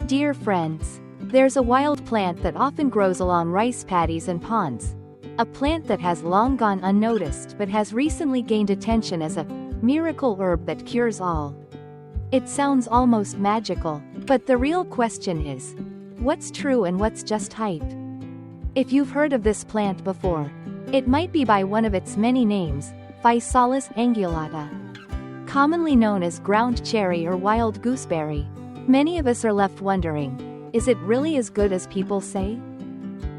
Dear friends, there's a wild plant that often grows along rice paddies and ponds. A plant that has long gone unnoticed but has recently gained attention as a miracle herb that cures all. It sounds almost magical, but the real question is, what's true and what's just hype? If you've heard of this plant before, it might be by one of its many names, Physalis angulata. Commonly known as ground cherry or wild gooseberry, many of us are left wondering, is it really as good as people say?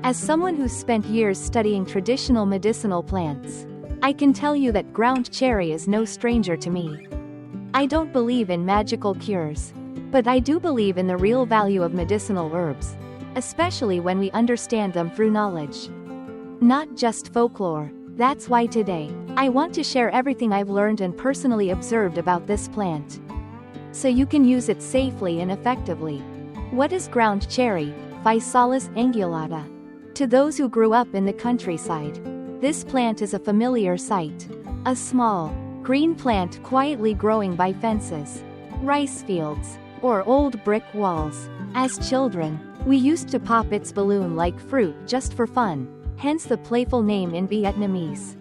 As someone who's spent years studying traditional medicinal plants, I can tell you that ground cherry is no stranger to me. I don't believe in magical cures, but I do believe in the real value of medicinal herbs, especially when we understand them through knowledge, not just folklore. That's why today, I want to share everything I've learned and personally observed about this plant, so you can use it safely and effectively. What is ground cherry, Physalis angulata? To those who grew up in the countryside, this plant is a familiar sight. A small, green plant quietly growing by fences, rice fields, or old brick walls. As children, we used to pop its balloon-like fruit just for fun, hence the playful name in Vietnamese,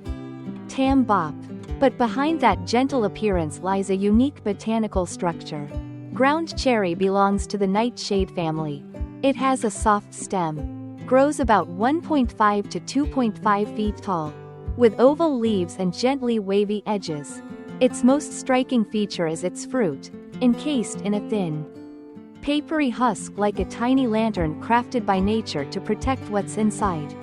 Tam Bop. But behind that gentle appearance lies a unique botanical structure. Ground cherry belongs to the nightshade family. It has a soft stem, grows about 1.5 to 2.5 feet tall, with oval leaves and gently wavy edges. Its most striking feature is its fruit, encased in a thin, papery husk like a tiny lantern crafted by nature to protect what's inside.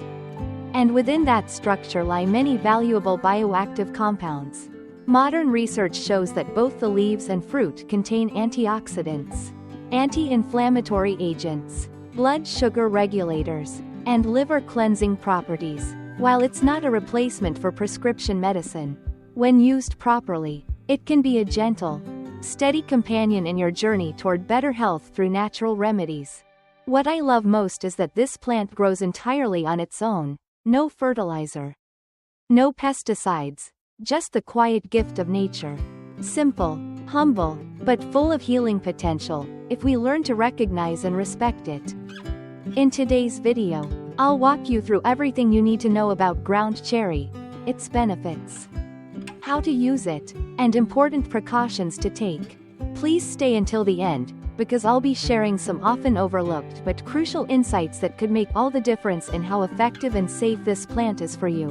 And within that structure lie many valuable bioactive compounds. Modern research shows that both the leaves and fruit contain antioxidants, anti-inflammatory agents, blood sugar regulators, and liver cleansing properties. While it's not a replacement for prescription medicine, when used properly, it can be a gentle, steady companion in your journey toward better health through natural remedies. What I love most is that this plant grows entirely on its own. No fertilizer, no pesticides, just the quiet gift of nature. Simple, humble, but full of healing potential, if we learn to recognize and respect it. In today's video, I'll walk you through everything you need to know about ground cherry, its benefits, how to use it, and important precautions to take. Please stay until the end, because I'll be sharing some often overlooked but crucial insights that could make all the difference in how effective and safe this plant is for you.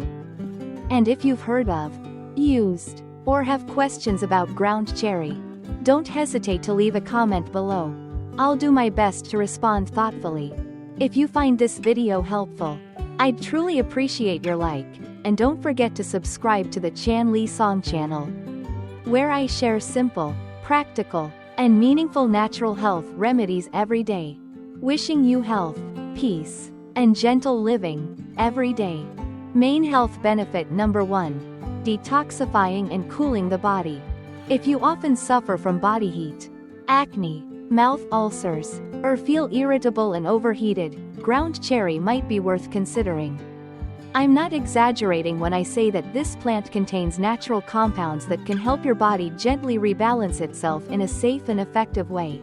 And if you've heard of, used, or have questions about ground cherry, don't hesitate to leave a comment below. I'll do my best to respond thoughtfully. If you find this video helpful, I'd truly appreciate your like, and don't forget to subscribe to the Chan Lee Song channel, where I share simple, practical, and meaningful natural health remedies every day. Wishing you health, peace, and gentle living, every day. Main health benefit number 1. Detoxifying and cooling the body. If you often suffer from body heat, acne, mouth ulcers, or feel irritable and overheated, ground cherry might be worth considering. I'm not exaggerating when I say that this plant contains natural compounds that can help your body gently rebalance itself in a safe and effective way.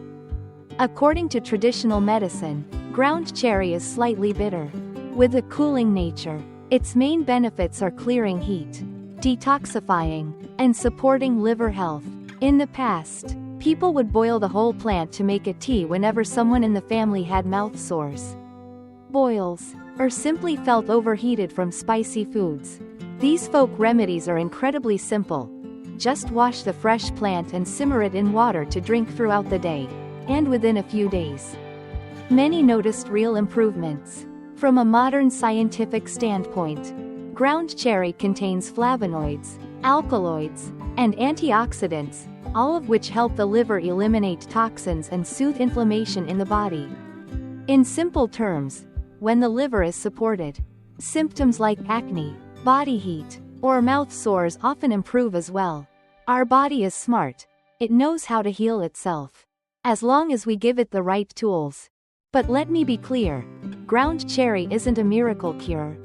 According to traditional medicine, ground cherry is slightly bitter, with a cooling nature. Its main benefits are clearing heat, detoxifying, and supporting liver health. In the past, people would boil the whole plant to make a tea whenever someone in the family had mouth sores, boils, or simply felt overheated from spicy foods. These folk remedies are incredibly simple. Just wash the fresh plant and simmer it in water to drink throughout the day, and within a few days, many noticed real improvements. From a modern scientific standpoint, ground cherry contains flavonoids, alkaloids, and antioxidants, all of which help the liver eliminate toxins and soothe inflammation in the body. In simple terms, when the liver is supported, symptoms like acne, body heat, or mouth sores often improve as well. Our body is smart. It knows how to heal itself, as long as we give it the right tools. But let me be clear, ground cherry isn't a miracle cure.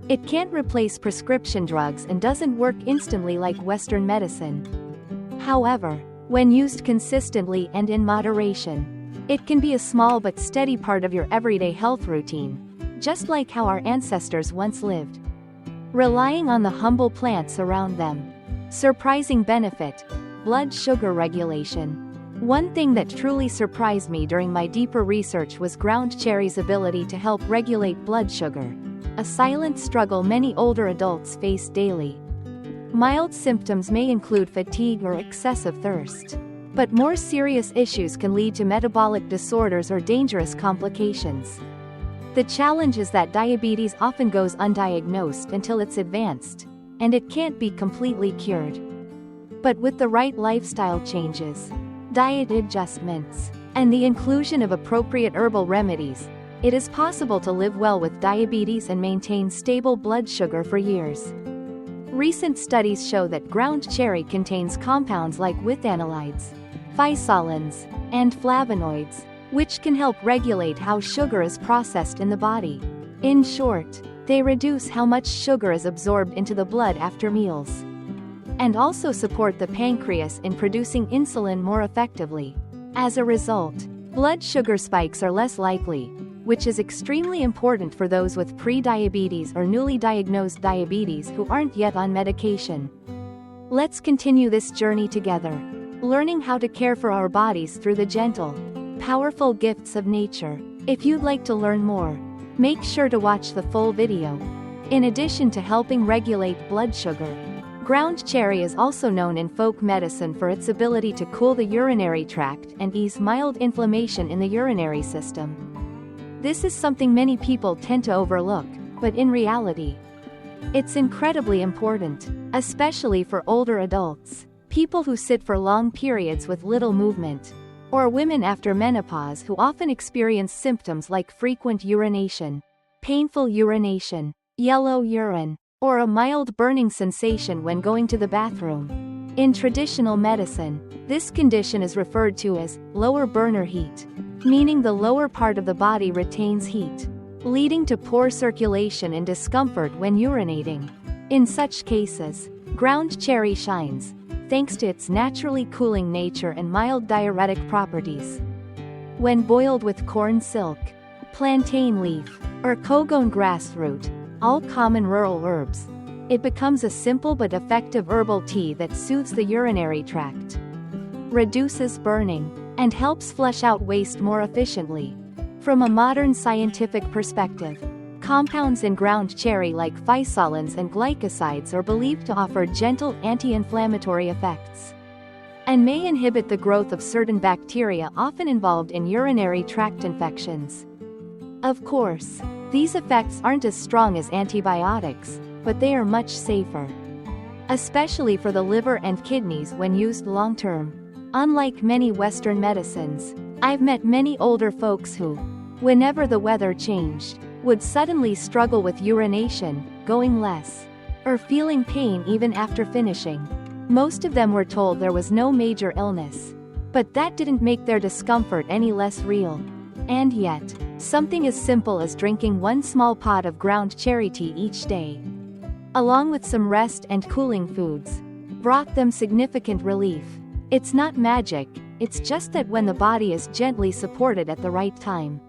It can't replace prescription drugs and doesn't work instantly like Western medicine. However, when used consistently and in moderation, It can be a small but steady part of your everyday health routine, just like how our ancestors once lived, relying on the humble plants around them. Surprising benefit: blood sugar regulation. One thing that truly surprised me during my deeper research was ground cherry's ability to help regulate blood sugar, a silent struggle many older adults face daily. Mild symptoms may include fatigue or excessive thirst, but more serious issues can lead to metabolic disorders or dangerous complications. The challenge is that diabetes often goes undiagnosed until it's advanced, and it can't be completely cured. But with the right lifestyle changes, diet adjustments, and the inclusion of appropriate herbal remedies, it is possible to live well with diabetes and maintain stable blood sugar for years. Recent studies show that ground cherry contains compounds like withanolides, physalins, and flavonoids, which can help regulate how sugar is processed in the body. In short, they reduce how much sugar is absorbed into the blood after meals, and also support the pancreas in producing insulin more effectively. As a result, blood sugar spikes are less likely, which is extremely important for those with pre-diabetes or newly diagnosed diabetes who aren't yet on medication. Let's continue this journey together, learning how to care for our bodies through the gentle, powerful gifts of nature. If you'd like to learn more, make sure to watch the full video. In addition to helping regulate blood sugar, ground cherry is also known in folk medicine for its ability to cool the urinary tract and ease mild inflammation in the urinary system. This is something many people tend to overlook, but in reality, it's incredibly important, especially for older adults, people who sit for long periods with little movement, or women after menopause who often experience symptoms like frequent urination, painful urination, yellow urine, or a mild burning sensation when going to the bathroom. In traditional medicine, this condition is referred to as lower burner heat, meaning the lower part of the body retains heat, leading to poor circulation and discomfort when urinating. In such cases, ground cherry shines, thanks to its naturally cooling nature and mild diuretic properties. When boiled with corn silk, plantain leaf, or kogone grass root, all common rural herbs, it becomes a simple but effective herbal tea that soothes the urinary tract, reduces burning, and helps flush out waste more efficiently. From a modern scientific perspective, compounds in ground cherry like physalins and glycosides are believed to offer gentle anti-inflammatory effects, and may inhibit the growth of certain bacteria often involved in urinary tract infections. Of course, these effects aren't as strong as antibiotics, but they are much safer, especially for the liver and kidneys when used long-term. Unlike many Western medicines, I've met many older folks who, whenever the weather changed, would suddenly struggle with urination, going less, or feeling pain even after finishing. Most of them were told there was no major illness, but that didn't make their discomfort any less real. And yet, something as simple as drinking one small pot of ground cherry tea each day, along with some rest and cooling foods, brought them significant relief. It's not magic, it's just that when the body is gently supported at the right time,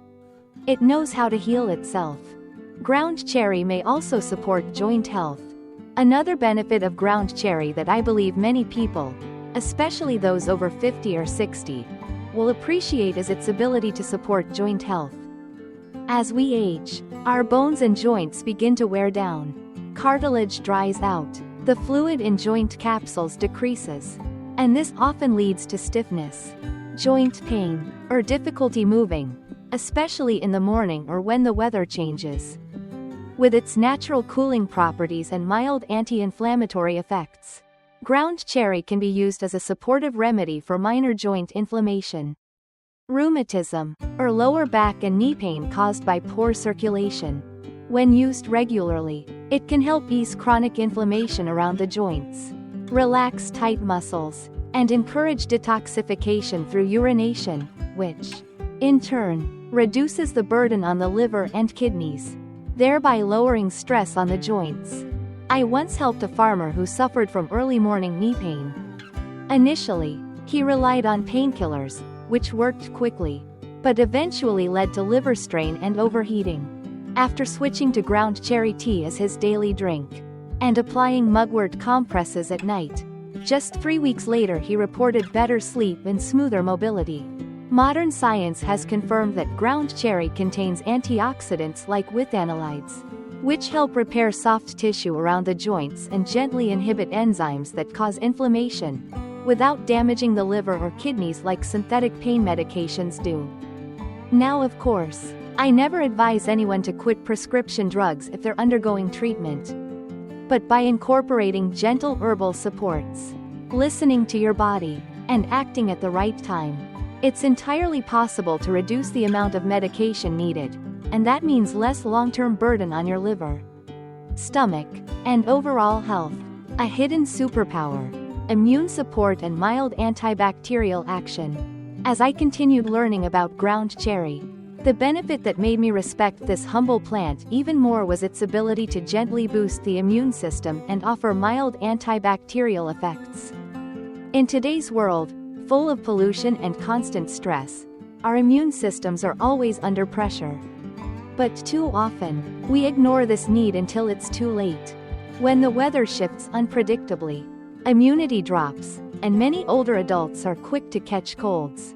it knows how to heal itself. Ground cherry may also support joint health. Another benefit of ground cherry that I believe many people, especially those over 50 or 60, will appreciate is its ability to support joint health. As we age, our bones and joints begin to wear down. Cartilage dries out, the fluid in joint capsules decreases, and this often leads to stiffness, joint pain, or difficulty moving, especially in the morning or when the weather changes. With its natural cooling properties and mild anti-inflammatory effects, ground cherry can be used as a supportive remedy for minor joint inflammation, rheumatism, or lower back and knee pain caused by poor circulation. When used regularly, it can help ease chronic inflammation around the joints, relax tight muscles, and encourage detoxification through urination, which, in turn, reduces the burden on the liver and kidneys, thereby lowering stress on the joints. I once helped a farmer who suffered from early morning knee pain. Initially, he relied on painkillers, which worked quickly, but eventually led to liver strain and overheating. After switching to ground cherry tea as his daily drink, and applying mugwort compresses at night, just 3 weeks later he reported better sleep and smoother mobility. Modern science has confirmed that ground cherry contains antioxidants like withanolides, which help repair soft tissue around the joints and gently inhibit enzymes that cause inflammation, without damaging the liver or kidneys like synthetic pain medications do. Now, of course, I never advise anyone to quit prescription drugs if they're undergoing treatment. But by incorporating gentle herbal supports, listening to your body, and acting at the right time, it's entirely possible to reduce the amount of medication needed, and that means less long-term burden on your liver, stomach, and overall health. A hidden superpower: immune support and mild antibacterial action. As I continued learning about ground cherry, the benefit that made me respect this humble plant even more was its ability to gently boost the immune system and offer mild antibacterial effects. In today's world, full of pollution and constant stress, our immune systems are always under pressure. But too often, we ignore this need until it's too late. When the weather shifts unpredictably, immunity drops, and many older adults are quick to catch colds,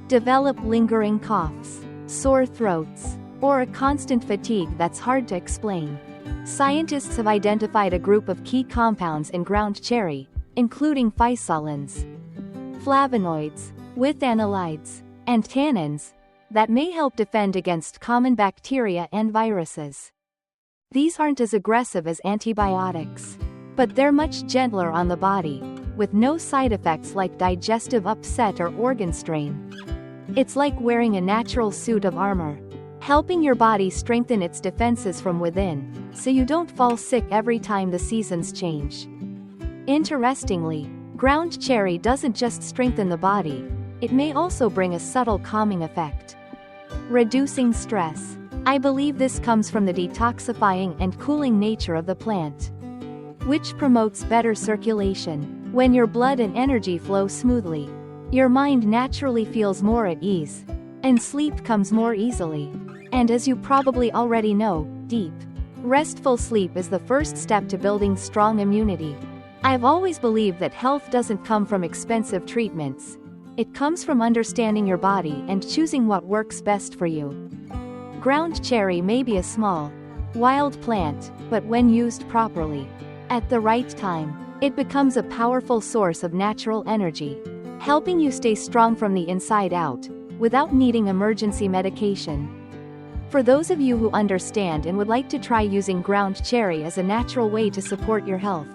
develop lingering coughs, sore throats, or a constant fatigue that's hard to explain. Scientists have identified a group of key compounds in ground cherry, including physalins, flavonoids, withanolides, and tannins, that may help defend against common bacteria and viruses. These aren't as aggressive as antibiotics, but they're much gentler on the body, with no side effects like digestive upset or organ strain. It's like wearing a natural suit of armor, helping your body strengthen its defenses from within, so you don't fall sick every time the seasons change. Interestingly, ground cherry doesn't just strengthen the body, it may also bring a subtle calming effect, reducing stress. I believe this comes from the detoxifying and cooling nature of the plant, which promotes better circulation. When your blood and energy flow smoothly, your mind naturally feels more at ease, and sleep comes more easily. And as you probably already know, deep, restful sleep is the first step to building strong immunity. I've always believed that health doesn't come from expensive treatments. It comes from understanding your body and choosing what works best for you. Ground cherry may be a small, wild plant, but when used properly, at the right time, it becomes a powerful source of natural energy, helping you stay strong from the inside out, without needing emergency medication. For those of you who understand and would like to try using ground cherry as a natural way to support your health,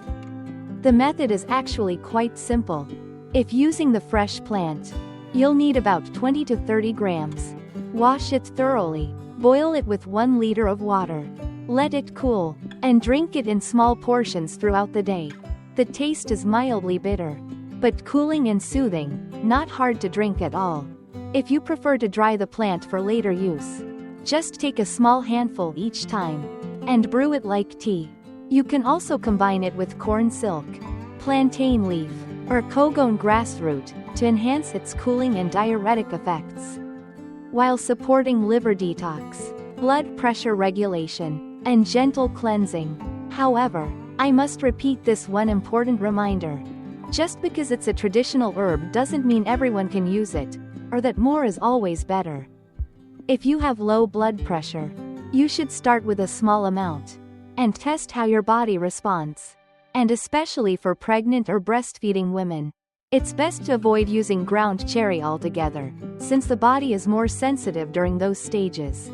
the method is actually quite simple. If using the fresh plant, you'll need about 20 to 30 grams. Wash it thoroughly, boil it with 1 liter of water, let it cool, and drink it in small portions throughout the day. The taste is mildly bitter, but cooling and soothing, not hard to drink at all. If you prefer to dry the plant for later use, just take a small handful each time, and brew it like tea. You can also combine it with corn silk, plantain leaf, or Kogon grassroot, to enhance its cooling and diuretic effects, while supporting liver detox, blood pressure regulation, and gentle cleansing. However, I must repeat this one important reminder. Just because it's a traditional herb doesn't mean everyone can use it, or that more is always better. If you have low blood pressure, you should start with a small amount, and test how your body responds. And especially for pregnant or breastfeeding women, it's best to avoid using ground cherry altogether, since the body is more sensitive during those stages.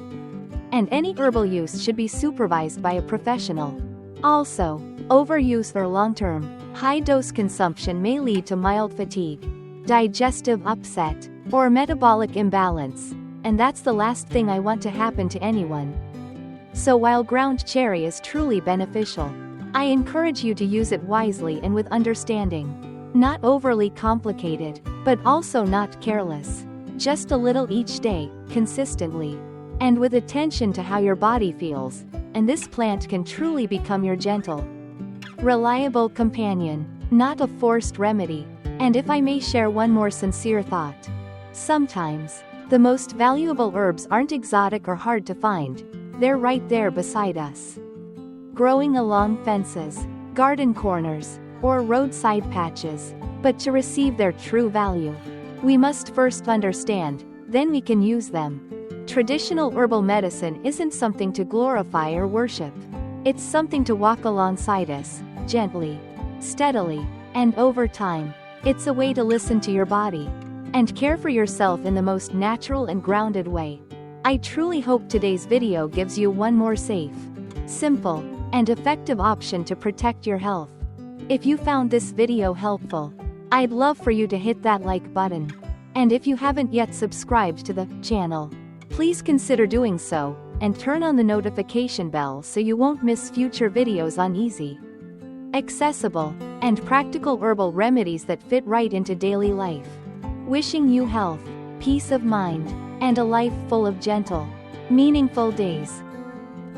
And any herbal use should be supervised by a professional. Also, overuse or long-term, high-dose consumption may lead to mild fatigue, digestive upset, or metabolic imbalance, and that's the last thing I want to happen to anyone. So while ground cherry is truly beneficial, I encourage you to use it wisely and with understanding. Not overly complicated, but also not careless. Just a little each day, consistently, and with attention to how your body feels, and this plant can truly become your gentle, reliable companion, not a forced remedy. And if I may share one more sincere thought, sometimes, The most valuable herbs aren't exotic or hard to find. They're right there beside us. Growing along fences, garden corners, or roadside patches. But to receive their true value, we must first understand, then we can use them. Traditional herbal medicine isn't something to glorify or worship. It's something to walk alongside us, gently, steadily, and over time. It's a way to listen to your body and care for yourself in the most natural and grounded way. I truly hope today's video gives you one more safe, simple, and effective option to protect your health. If you found this video helpful, I'd love for you to hit that like button. And if you haven't yet subscribed to the channel, please consider doing so, and turn on the notification bell so you won't miss future videos on easy, accessible, and practical herbal remedies that fit right into daily life. Wishing you health, peace of mind, and a life full of gentle, meaningful days.